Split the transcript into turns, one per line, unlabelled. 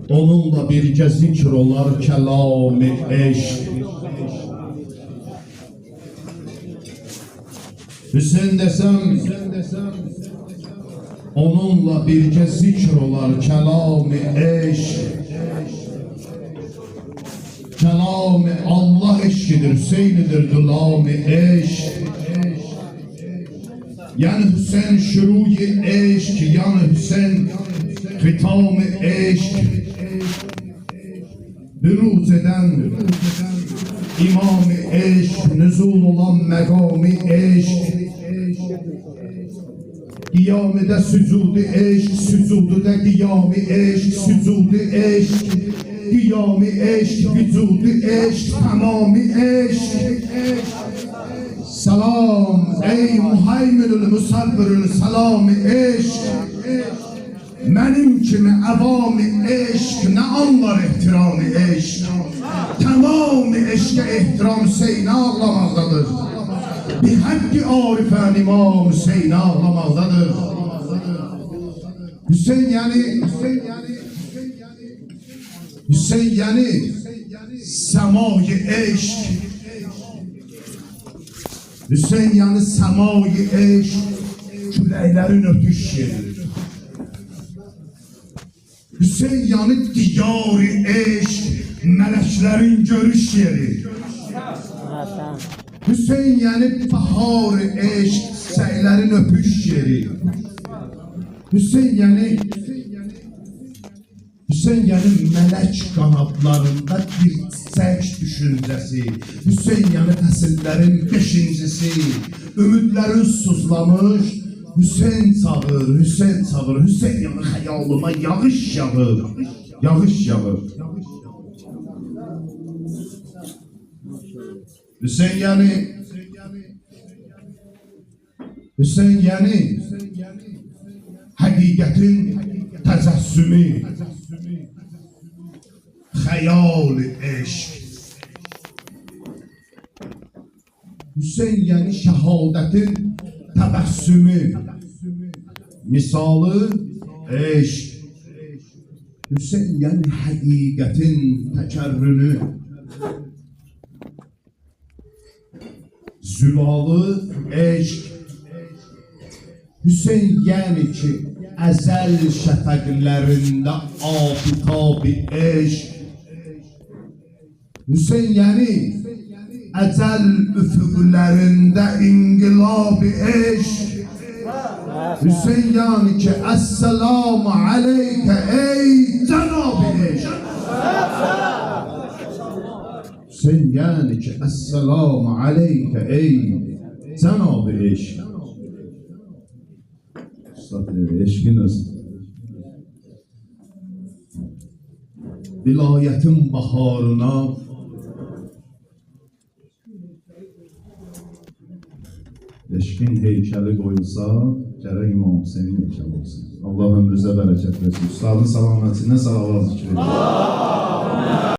onunla birgə zikr olar kəlam-ı eşq. Hüseyin desem, onunla birgə zikr olar kəlam-ı eşq. Kəlam-ı Allah eşqidir, Hüseynidir dulam-ı eşq. Yani Hüseyin şuruy eşq, yani Hüseyin hitam-ı eşq. Büruz eden imam-ı eşq, nüzul olan megam-ı eşq. Qiyamıda sücudu eşq, sücududa qiyam-ı eşq, sücudu eşq. Qiyam-ı eşq, vücudu eşq, tamam-ı eşq. Selam ey muhayminül musavvirül selam-ı eşq. Mənim kimi əvam-ı eşq, nə anlar ehtiram-ı eşq. Tamam-ı eşqə ehtiram Hüseynə ağlamaqdadır. Bir haqqi arifən imam Hüseynə ağlamaqdadır. Hüseyin yani səma-i eşq. Hüseyin yani səma-i eşq, küləklərin ötüş yeridir. Hüseyin yani diyar-ı eşq, mələklərin görüş yeri. Hüseyin yani bahar-ı eşq, səylərin öpüş yeri. Hüseyin yani melek kanatlarında bir çiçek düşüncesi. Hüseyin yani fəsillərin beşincisi. Ümidlərin suslamış. Hüseyin çağır, Hüseyin çağır. Hüseyin yani xəyalıma yağış yağır. Yağış yağır. Hüseyin yani hakikatin təcəssümü, xəyal-ı eşq. Hüseyin yani şəhadətin təbəssümü, misalı eşq. Hüseyin yani həqiqətin təkərrünü, zülalı eşq. Hüseyin yani ki əzəl şəfəqlərində afitab-ı eşq. Hüseyin yani əcəl üfüqlərində inqilab-ı eşq. Hüseyin yani ki əssəlamu aleykə ey cənab-ı eşq. Hüseyin yani ki əssəlamu aleykə ey cənab-ı eşq. Eşqin özü. Vilayetin baharına eşqin heykəli qoyulsa, gərək İmam Hüseynin heykəli olsun. Allah ömrünüzə bərəkət versin. Üstadın salamətində salavat zikr edin.